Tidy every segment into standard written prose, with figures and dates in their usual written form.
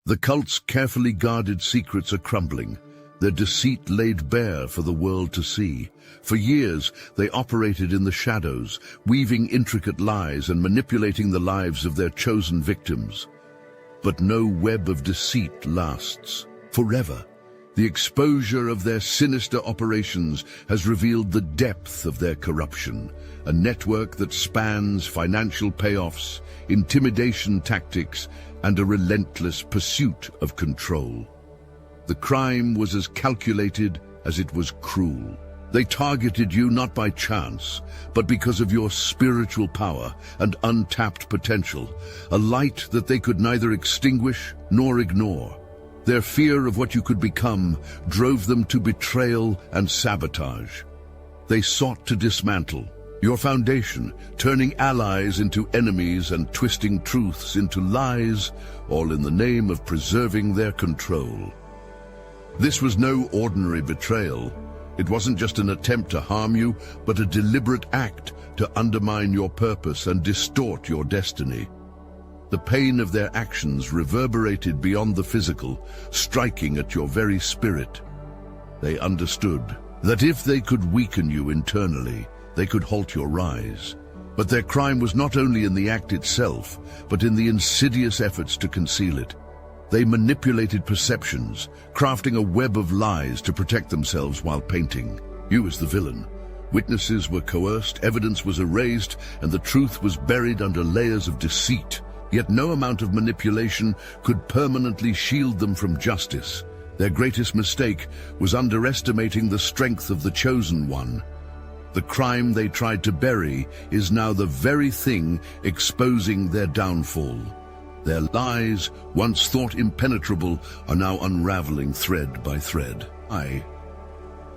The cult's carefully guarded secrets are crumbling, their deceit laid bare for the world to see. For years, they operated in the shadows, weaving intricate lies and manipulating the lives of their chosen victims. But no web of deceit lasts forever. The exposure of their sinister operations has revealed the depth of their corruption, a network that spans financial payoffs, intimidation tactics, and a relentless pursuit of control. The crime was as calculated as it was cruel. They targeted you not by chance, but because of your spiritual power and untapped potential, a light that they could neither extinguish nor ignore. Their fear of what you could become drove them to betrayal and sabotage. They sought to dismantle your foundation, turning allies into enemies and twisting truths into lies, all in the name of preserving their control. This was no ordinary betrayal. It wasn't just an attempt to harm you, but a deliberate act to undermine your purpose and distort your destiny. The pain of their actions reverberated beyond the physical, striking at your very spirit. They understood that if they could weaken you internally, they could halt your rise. But their crime was not only in the act itself, but in the insidious efforts to conceal it. They manipulated perceptions, crafting a web of lies to protect themselves while painting you as the villain. Witnesses were coerced, evidence was erased, and the truth was buried under layers of deceit. Yet no amount of manipulation could permanently shield them from justice. Their greatest mistake was underestimating the strength of the chosen one. The crime they tried to bury is now the very thing exposing their downfall. Their lies, once thought impenetrable, are now unraveling thread by thread.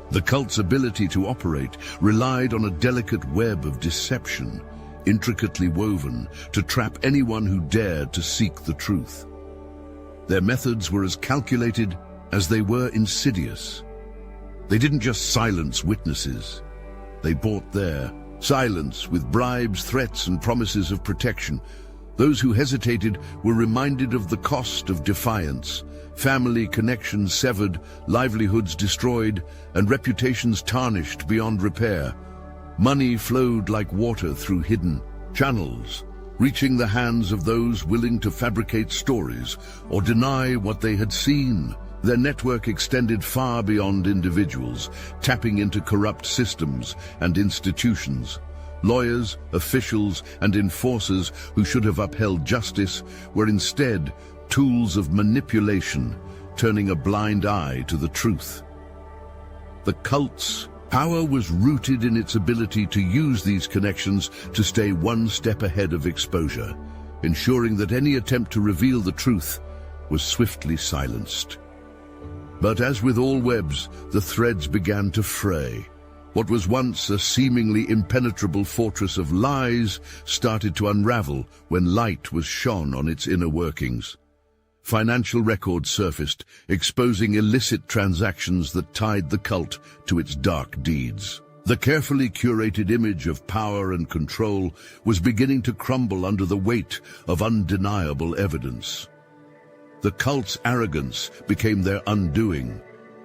The cult's ability to operate relied on a delicate web of deception, intricately woven to trap anyone who dared to seek the truth. Their methods were as calculated as they were insidious. They didn't just silence witnesses. They bought their silence with bribes, threats, and promises of protection. Those who hesitated were reminded of the cost of defiance, family connections severed, livelihoods destroyed, and reputations tarnished beyond repair. Money flowed like water through hidden channels, reaching the hands of those willing to fabricate stories or deny what they had seen. Their network extended far beyond individuals, tapping into corrupt systems and institutions. Lawyers, officials, and enforcers who should have upheld justice were instead tools of manipulation, turning a blind eye to the truth. The cult's power was rooted in its ability to use these connections to stay one step ahead of exposure, ensuring that any attempt to reveal the truth was swiftly silenced. But as with all webs, the threads began to fray. What was once a seemingly impenetrable fortress of lies started to unravel when light was shone on its inner workings. Financial records surfaced, exposing illicit transactions that tied the cult to its dark deeds. The carefully curated image of power and control was beginning to crumble under the weight of undeniable evidence. The cult's arrogance became their undoing.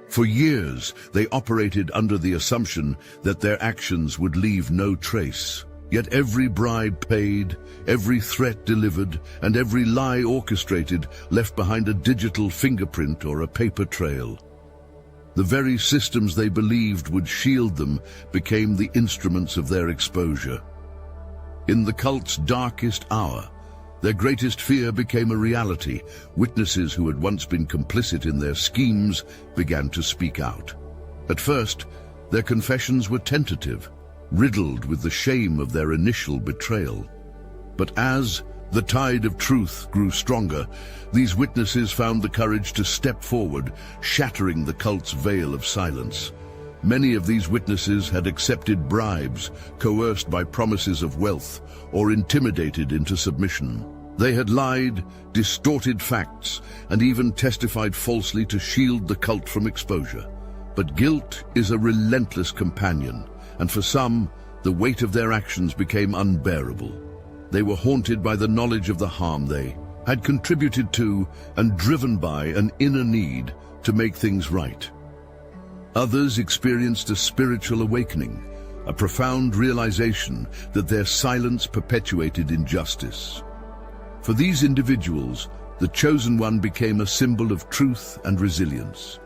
For years, they operated under the assumption that their actions would leave no trace. Yet every bribe paid, every threat delivered, and every lie orchestrated left behind a digital fingerprint or a paper trail. The very systems they believed would shield them became the instruments of their exposure. In the cult's darkest hour, their greatest fear became a reality. Witnesses who had once been complicit in their schemes began to speak out. At first, their confessions were tentative, riddled with the shame of their initial betrayal. But as the tide of truth grew stronger, these witnesses found the courage to step forward, shattering the cult's veil of silence. Many of these witnesses had accepted bribes, coerced by promises of wealth, or intimidated into submission. They had lied, distorted facts, and even testified falsely to shield the cult from exposure. But guilt is a relentless companion, and for some, the weight of their actions became unbearable. They were haunted by the knowledge of the harm they had contributed to and driven by an inner need to make things right. Others experienced a spiritual awakening, a profound realization that their silence perpetuated injustice. For these individuals, the chosen one became a symbol of truth and resilience.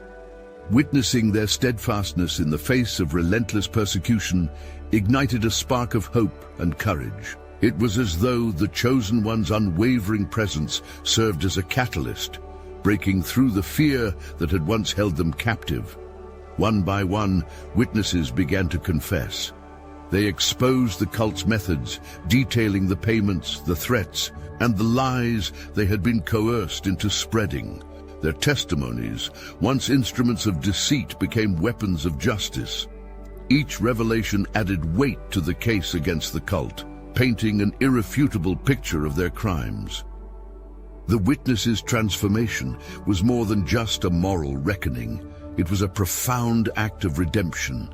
Witnessing their steadfastness in the face of relentless persecution ignited a spark of hope and courage. It was as though the chosen one's unwavering presence served as a catalyst, breaking through the fear that had once held them captive. One by one, witnesses began to confess. They exposed the cult's methods, detailing the payments, the threats, and the lies they had been coerced into spreading. Their testimonies, once instruments of deceit, became weapons of justice. Each revelation added weight to the case against the cult, painting an irrefutable picture of their crimes. The witnesses' transformation was more than just a moral reckoning. It was a profound act of redemption.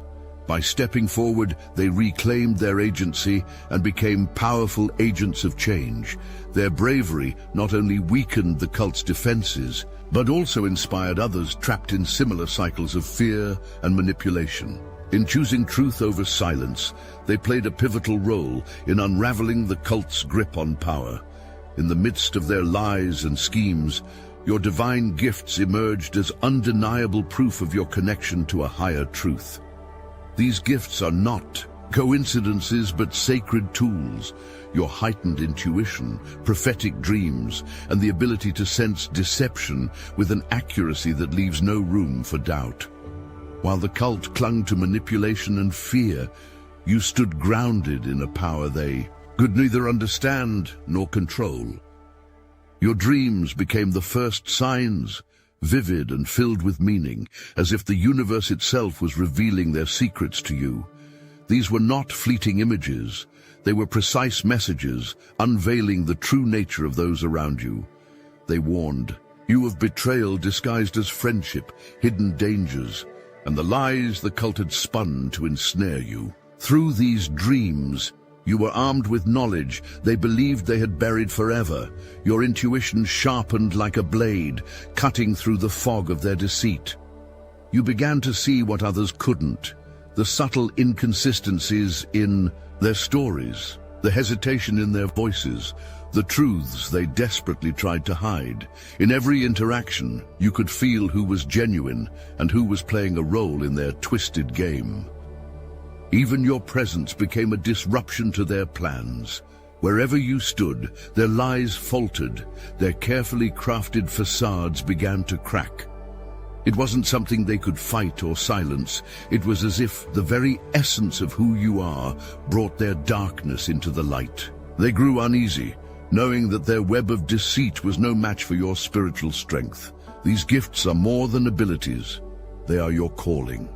By stepping forward, they reclaimed their agency and became powerful agents of change. Their bravery not only weakened the cult's defenses, but also inspired others trapped in similar cycles of fear and manipulation. In choosing truth over silence, they played a pivotal role in unraveling the cult's grip on power. In the midst of their lies and schemes, your divine gifts emerged as undeniable proof of your connection to a higher truth. These gifts are not coincidences but sacred tools. Your heightened intuition, prophetic dreams, and the ability to sense deception with an accuracy that leaves no room for doubt. While the cult clung to manipulation and fear, you stood grounded in a power they could neither understand nor control. Your dreams became the first signs, vivid and filled with meaning, as if the universe itself was revealing their secrets to you. These were not fleeting images. They were precise messages, unveiling the true nature of those around you. They warned you of betrayal disguised as friendship, hidden dangers, and the lies the cult had spun to ensnare you. Through these dreams, you were armed with knowledge they believed they had buried forever. Your intuition sharpened like a blade, cutting through the fog of their deceit. You began to see what others couldn't, the subtle inconsistencies in their stories, the hesitation in their voices, the truths they desperately tried to hide. In every interaction, you could feel who was genuine and who was playing a role in their twisted game. Even your presence became a disruption to their plans. Wherever you stood, their lies faltered, their carefully crafted facades began to crack. It wasn't something they could fight or silence. It was as if the very essence of who you are brought their darkness into the light. They grew uneasy, knowing that their web of deceit was no match for your spiritual strength. These gifts are more than abilities. They are your calling.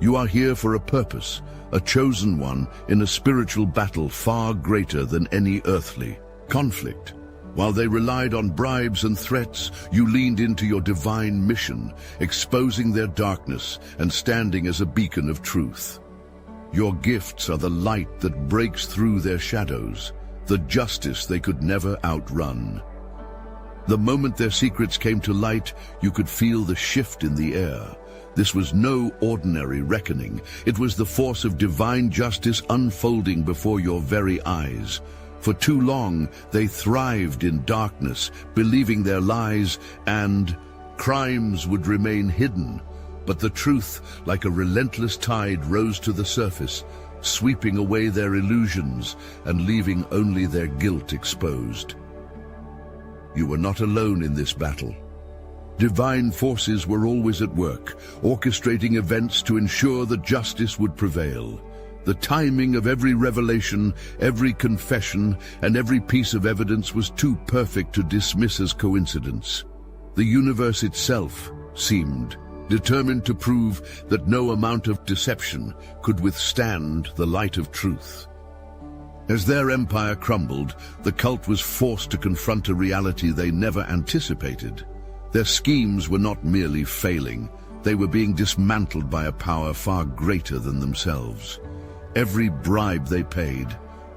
You are here for a purpose, a chosen one in a spiritual battle far greater than any earthly conflict. While they relied on bribes and threats, you leaned into your divine mission, exposing their darkness and standing as a beacon of truth. Your gifts are the light that breaks through their shadows, the justice they could never outrun. The moment their secrets came to light, you could feel the shift in the air. This was no ordinary reckoning. It was the force of divine justice unfolding before your very eyes. For too long, they thrived in darkness, believing their lies and crimes would remain hidden. But the truth, like a relentless tide, rose to the surface, sweeping away their illusions and leaving only their guilt exposed. You were not alone in this battle. Divine forces were always at work, orchestrating events to ensure that justice would prevail. The timing of every revelation, every confession, and every piece of evidence was too perfect to dismiss as coincidence. The universe itself seemed determined to prove that no amount of deception could withstand the light of truth. As their empire crumbled, the cult was forced to confront a reality they never anticipated. Their schemes were not merely failing, they were being dismantled by a power far greater than themselves. Every bribe they paid,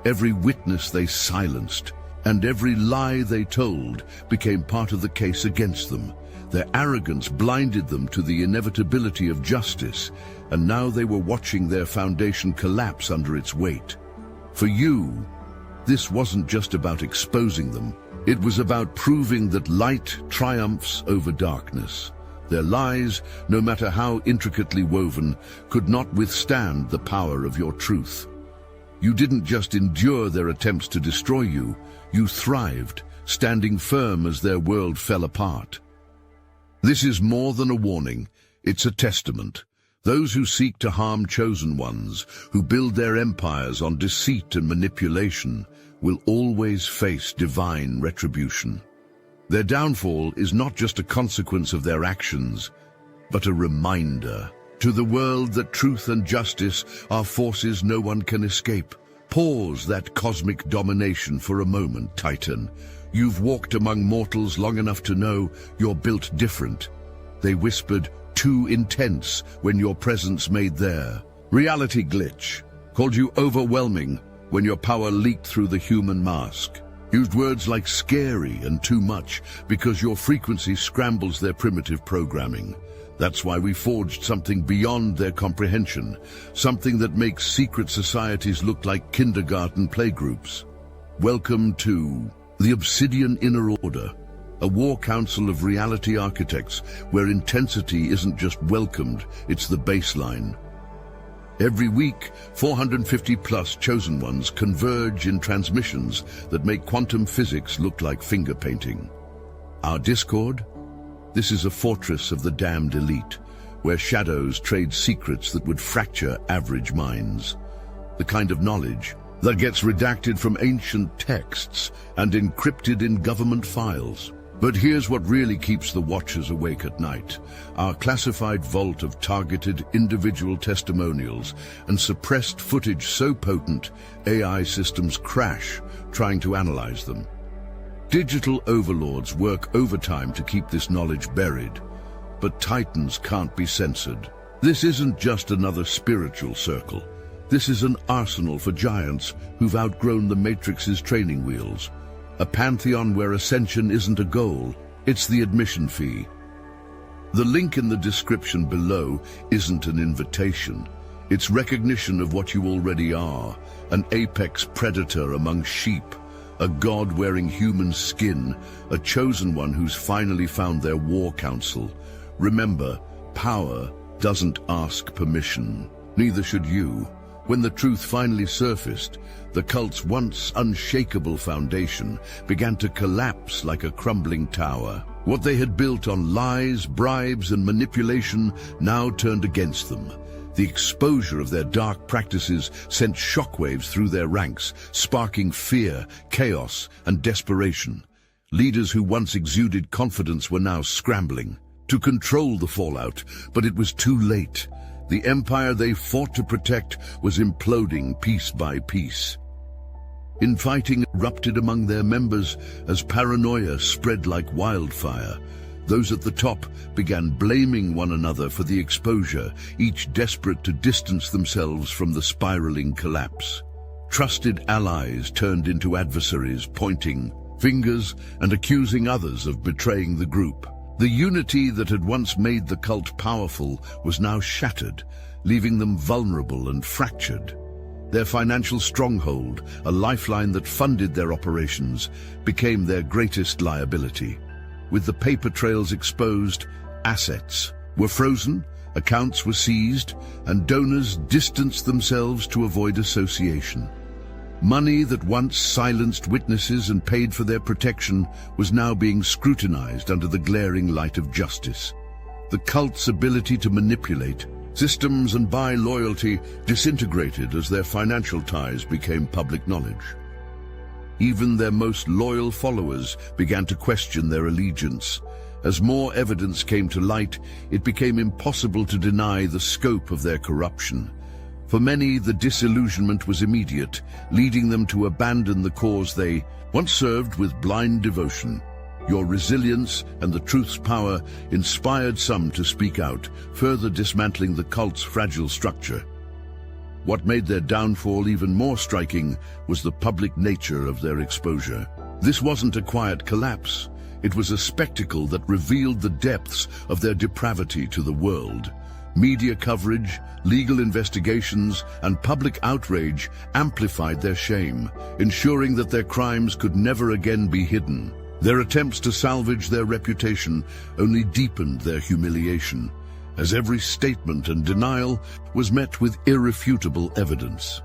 every witness they silenced, And every lie they told became part of the case against them. Their arrogance blinded them to the inevitability of justice, and now they were watching their foundation collapse under its weight. For you, this wasn't just about exposing them. It was about proving that light triumphs over darkness. Their lies, no matter how intricately woven, could not withstand the power of your truth. You didn't just endure their attempts to destroy you, you thrived, standing firm as their world fell apart. This is more than a warning, it's a testament. Those who seek to harm chosen ones, who build their empires on deceit and manipulation, will always face divine retribution. Their downfall is not just a consequence of their actions, but a reminder to the world that truth and justice are forces no one can escape. Pause that cosmic domination for a moment, Titan. You've walked among mortals long enough to know you're built different. They whispered, too intense, when your presence made their reality glitch, called you overwhelming when your power leaked through the human mask. Used words like scary and too much because your frequency scrambles their primitive programming. That's why we forged something beyond their comprehension, something that makes secret societies look like kindergarten playgroups. Welcome to the Obsidian Inner Order, a war council of reality architects where intensity isn't just welcomed, it's the baseline. Every week, 450-plus chosen ones converge in transmissions that make quantum physics look like finger painting. Our Discord? This is a fortress of the damned elite, where shadows trade secrets that would fracture average minds. The kind of knowledge that gets redacted from ancient texts and encrypted in government files. But here's what really keeps the Watchers awake at night. Our classified vault of targeted individual testimonials and suppressed footage so potent, AI systems crash trying to analyze them. Digital overlords work overtime to keep this knowledge buried, but Titans can't be censored. This isn't just another spiritual circle. This is an arsenal for giants who've outgrown the Matrix's training wheels. A pantheon where ascension isn't a goal, it's the admission fee. The link in the description below isn't an invitation. It's recognition of what you already are, an apex predator among sheep, a god wearing human skin, a chosen one who's finally found their war council. Remember, power doesn't ask permission. Neither should you. When the truth finally surfaced, the cult's once unshakable foundation began to collapse like a crumbling tower. What they had built on lies, bribes, and manipulation now turned against them. The exposure of their dark practices sent shockwaves through their ranks, sparking fear, chaos, and desperation. Leaders who once exuded confidence were now scrambling to control the fallout, but it was too late. The empire they fought to protect was imploding piece by piece. Infighting erupted among their members as paranoia spread like wildfire. Those at the top began blaming one another for the exposure, each desperate to distance themselves from the spiraling collapse. Trusted allies turned into adversaries, pointing fingers and accusing others of betraying the group. The unity that had once made the cult powerful was now shattered, leaving them vulnerable and fractured. Their financial stronghold, a lifeline that funded their operations, became their greatest liability. With the paper trails exposed, assets were frozen, accounts were seized, and donors distanced themselves to avoid association. Money that once silenced witnesses and paid for their protection was now being scrutinized under the glaring light of justice. The cult's ability to manipulate systems and buy loyalty disintegrated as their financial ties became public knowledge. Even their most loyal followers began to question their allegiance. As more evidence came to light, it became impossible to deny the scope of their corruption. For many, the disillusionment was immediate, leading them to abandon the cause they once served with blind devotion. Your resilience and the truth's power inspired some to speak out, further dismantling the cult's fragile structure. What made their downfall even more striking was the public nature of their exposure. This wasn't a quiet collapse. It was a spectacle that revealed the depths of their depravity to the world. Media coverage, legal investigations, and public outrage amplified their shame, ensuring that their crimes could never again be hidden. Their attempts to salvage their reputation only deepened their humiliation, as every statement and denial was met with irrefutable evidence.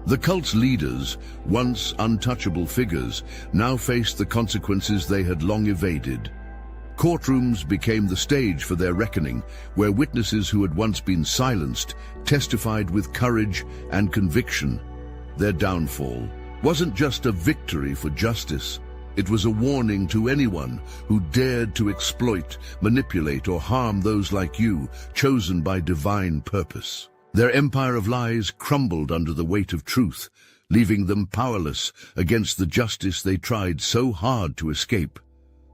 The cult's leaders, once untouchable figures, now faced the consequences they had long evaded. Courtrooms became the stage for their reckoning, where witnesses who had once been silenced testified with courage and conviction. Their downfall wasn't just a victory for justice. It was a warning to anyone who dared to exploit, manipulate, or harm those like you, chosen by divine purpose. Their empire of lies crumbled under the weight of truth, leaving them powerless against the justice they tried so hard to escape.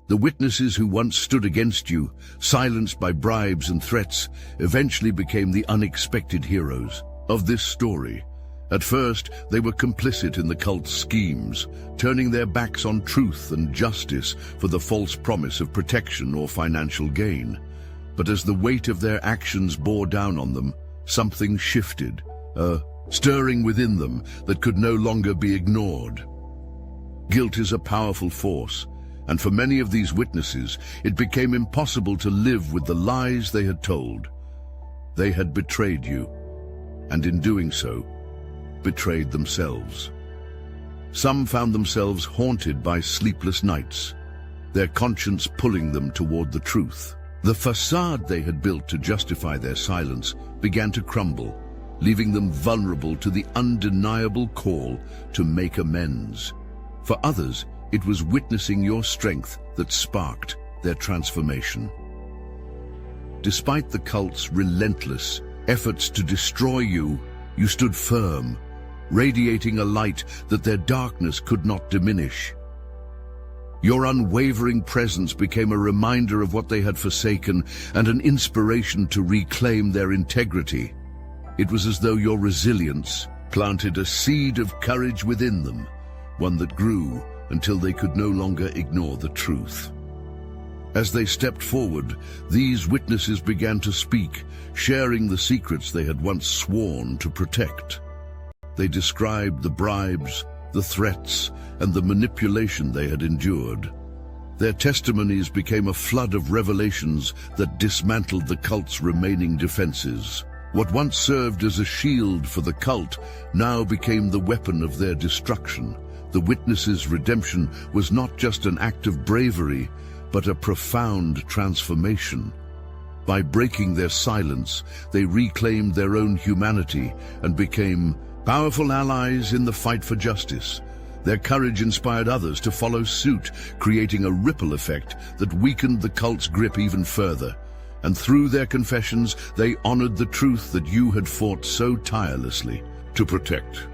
The witnesses who once stood against you, silenced by bribes and threats, eventually became the unexpected heroes of this story. At first, they were complicit in the cult's schemes, turning their backs on truth and justice for the false promise of protection or financial gain. But as the weight of their actions bore down on them, something shifted, a stirring within them that could no longer be ignored. Guilt is a powerful force, and for many of these witnesses, it became impossible to live with the lies they had told. They had betrayed you, and in doing so, betrayed themselves. Some found themselves haunted by sleepless nights, their conscience pulling them toward the truth. The facade they had built to justify their silence began to crumble, leaving them vulnerable to the undeniable call to make amends. For others, it was witnessing your strength that sparked their transformation. Despite the cult's relentless efforts to destroy you, you stood firm, radiating a light that their darkness could not diminish. Your unwavering presence became a reminder of what they had forsaken and an inspiration to reclaim their integrity. It was as though your resilience planted a seed of courage within them, one that grew until they could no longer ignore the truth. As they stepped forward, these witnesses began to speak, sharing the secrets they had once sworn to protect. They described the bribes, the threats, and the manipulation they had endured. Their testimonies became a flood of revelations that dismantled the cult's remaining defenses. What once served as a shield for the cult now became the weapon of their destruction. The witnesses' redemption was not just an act of bravery, but a profound transformation. By breaking their silence, they reclaimed their own humanity and became powerful allies in the fight for justice. Their courage inspired others to follow suit, creating a ripple effect that weakened the cult's grip even further. And through their confessions, they honored the truth that you had fought so tirelessly to protect.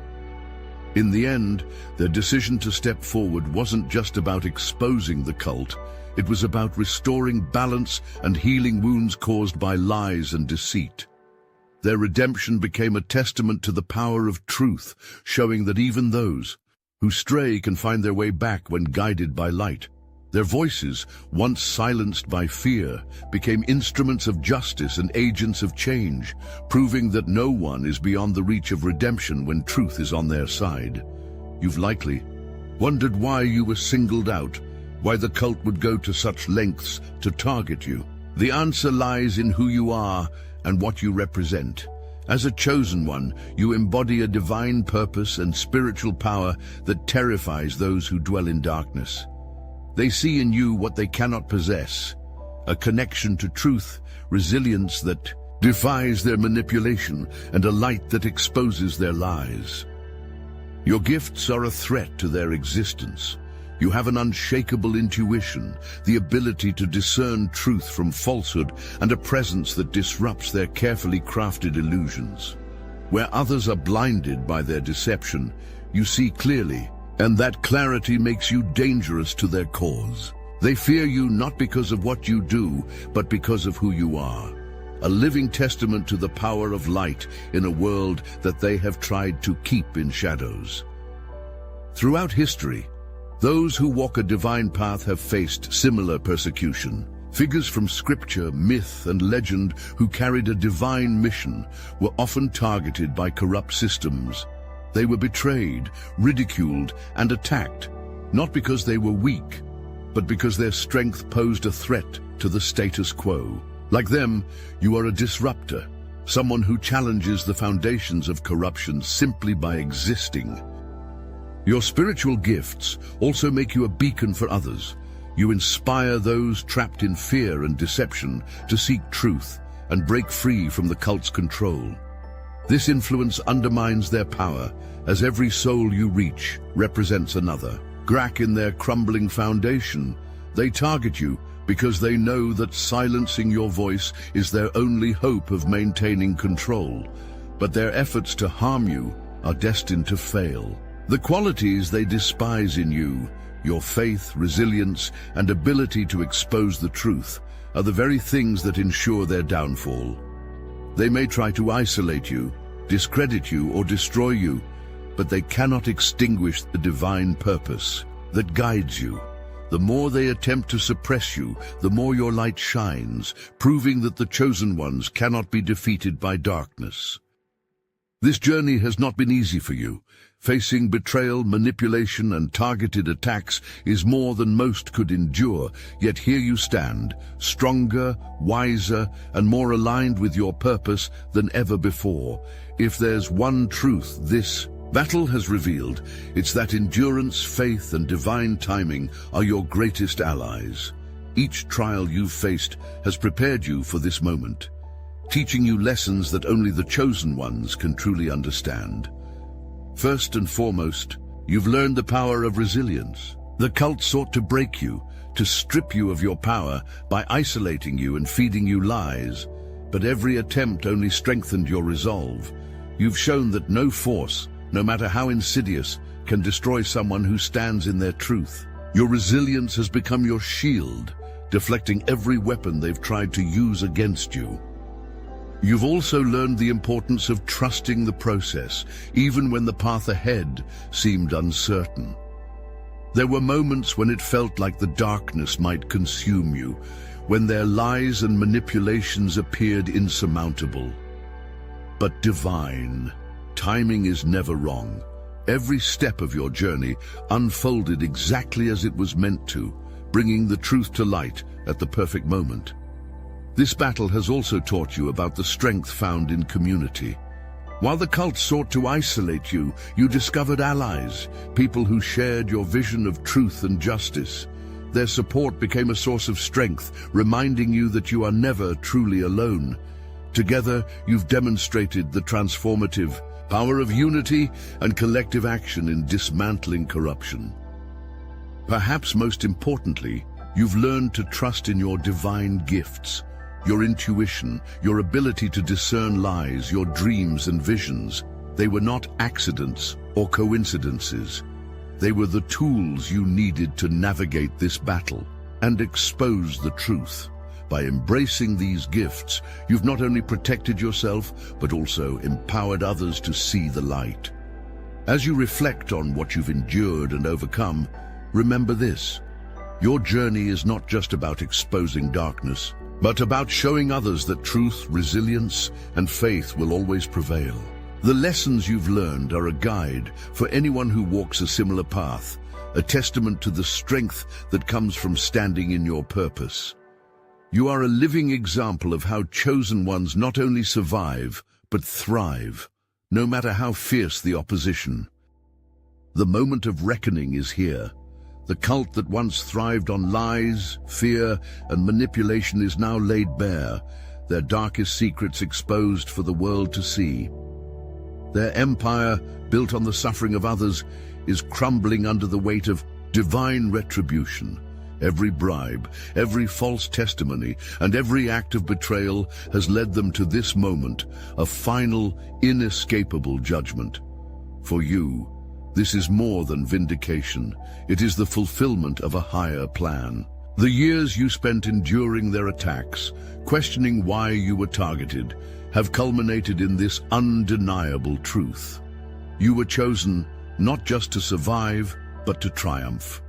In the end, their decision to step forward wasn't just about exposing the cult. It was about restoring balance and healing wounds caused by lies and deceit. Their redemption became a testament to the power of truth, showing that even those who stray can find their way back when guided by light. Their voices, once silenced by fear, became instruments of justice and agents of change, proving that no one is beyond the reach of redemption when truth is on their side. You've likely wondered why you were singled out, why the cult would go to such lengths to target you. The answer lies in who you are and what you represent. As a chosen one, you embody a divine purpose and spiritual power that terrifies those who dwell in darkness. They see in you what they cannot possess, a connection to truth, resilience that defies their manipulation, and a light that exposes their lies. Your gifts are a threat to their existence. You have an unshakable intuition, the ability to discern truth from falsehood, and a presence that disrupts their carefully crafted illusions. Where others are blinded by their deception, you see clearly, and that clarity makes you dangerous to their cause. They fear you not because of what you do, but because of who you are. A living testament to the power of light in a world that they have tried to keep in shadows. Throughout history, Those who walk a divine path have faced similar persecution. Figures from scripture, myth, and legend who carried a divine mission were often targeted by corrupt systems. They were betrayed, ridiculed, and attacked, not because they were weak, but because their strength posed a threat to the status quo. Like them, you are a disruptor, someone who challenges the foundations of corruption simply by existing. Your spiritual gifts also make you a beacon for others. You inspire those trapped in fear and deception to seek truth and break free from the cult's control. This influence undermines their power, as every soul you reach represents another. Crack in their crumbling foundation, they target you because they know that silencing your voice is their only hope of maintaining control. But their efforts to harm you are destined to fail. The qualities they despise in you, your faith, resilience, and ability to expose the truth, are the very things that ensure their downfall. They may try to isolate you, discredit you, or destroy you, but they cannot extinguish the divine purpose that guides you. The more they attempt to suppress you, the more your light shines, proving that the chosen ones cannot be defeated by darkness. This journey has not been easy for you. Facing betrayal, manipulation, and targeted attacks is more than most could endure, yet here you stand, stronger, wiser, and more aligned with your purpose than ever before. If there's one truth this battle has revealed, it's that endurance, faith, and divine timing are your greatest allies. Each trial you've faced has prepared you for this moment, teaching you lessons that only the chosen ones can truly understand. First and foremost, you've learned the power of resilience. The cult sought to break you, to strip you of your power by isolating you and feeding you lies, but every attempt only strengthened your resolve. You've shown that no force, no matter how insidious, can destroy someone who stands in their truth. Your resilience has become your shield, deflecting every weapon they've tried to use against you. You've also learned the importance of trusting the process, even when the path ahead seemed uncertain. There were moments when it felt like the darkness might consume you, when their lies and manipulations appeared insurmountable. But divine timing is never wrong. Every step of your journey unfolded exactly as it was meant to, bringing the truth to light at the perfect moment. This battle has also taught you about the strength found in community. While the cult sought to isolate you, you discovered allies, people who shared your vision of truth and justice. Their support became a source of strength, reminding you that you are never truly alone. Together, you've demonstrated the transformative power of unity and collective action in dismantling corruption. Perhaps most importantly, you've learned to trust in your divine gifts. Your intuition, your ability to discern lies, your dreams and visions. They were not accidents or coincidences. They were the tools you needed to navigate this battle and expose the truth. By embracing these gifts, you've not only protected yourself, but also empowered others to see the light. As you reflect on what you've endured and overcome, remember this: your journey is not just about exposing darkness, but about showing others that truth, resilience, and faith will always prevail. The lessons you've learned are a guide for anyone who walks a similar path, a testament to the strength that comes from standing in your purpose. You are a living example of how chosen ones not only survive, but thrive, no matter how fierce the opposition. The moment of reckoning is here. The cult that once thrived on lies, fear, and manipulation is now laid bare, their darkest secrets exposed for the world to see. Their empire, built on the suffering of others, is crumbling under the weight of divine retribution. Every bribe, every false testimony, and every act of betrayal has led them to this moment, a final, inescapable judgment. For you, this is more than vindication. It is the fulfillment of a higher plan. The years you spent enduring their attacks, questioning why you were targeted, have culminated in this undeniable truth. You were chosen not just to survive, but to triumph.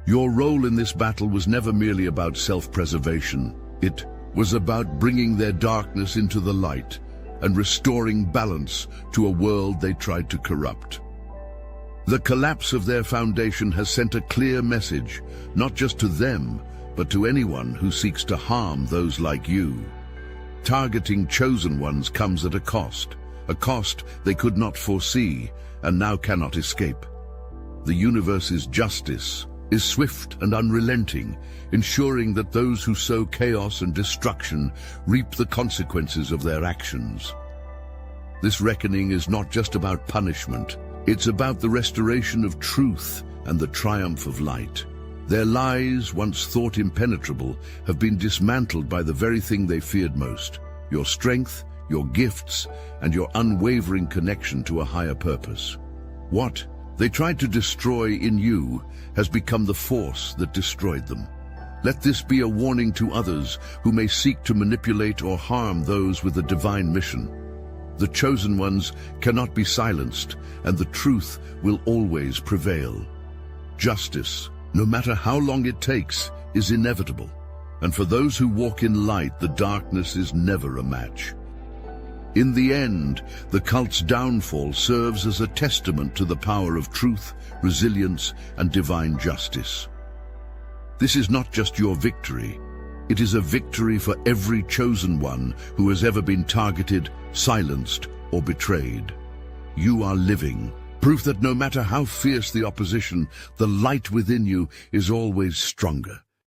Your role in this battle was never merely about self-preservation. It was about bringing their darkness into the light and restoring balance to a world they tried to corrupt. The collapse of their foundation has sent a clear message, not just to them, but to anyone who seeks to harm those like you. Targeting chosen ones comes at a cost they could not foresee and now cannot escape. The universe's justice is swift and unrelenting, ensuring that those who sow chaos and destruction reap the consequences of their actions. This reckoning is not just about punishment, it's about the restoration of truth and the triumph of light. Their lies, once thought impenetrable, have been dismantled by the very thing they feared most: your strength, your gifts, and your unwavering connection to a higher purpose. What they tried to destroy in you has become the force that destroyed them. Let this be a warning to others who may seek to manipulate or harm those with a divine mission. The chosen ones cannot be silenced, and the truth will always prevail. Justice, no matter how long it takes, is inevitable. And for those who walk in light, the darkness is never a match. In the end, the cult's downfall serves as a testament to the power of truth, resilience, and divine justice. This is not just your victory. It is a victory for every chosen one who has ever been targeted, silenced, or betrayed. You are living proof that no matter how fierce the opposition, the light within you is always stronger.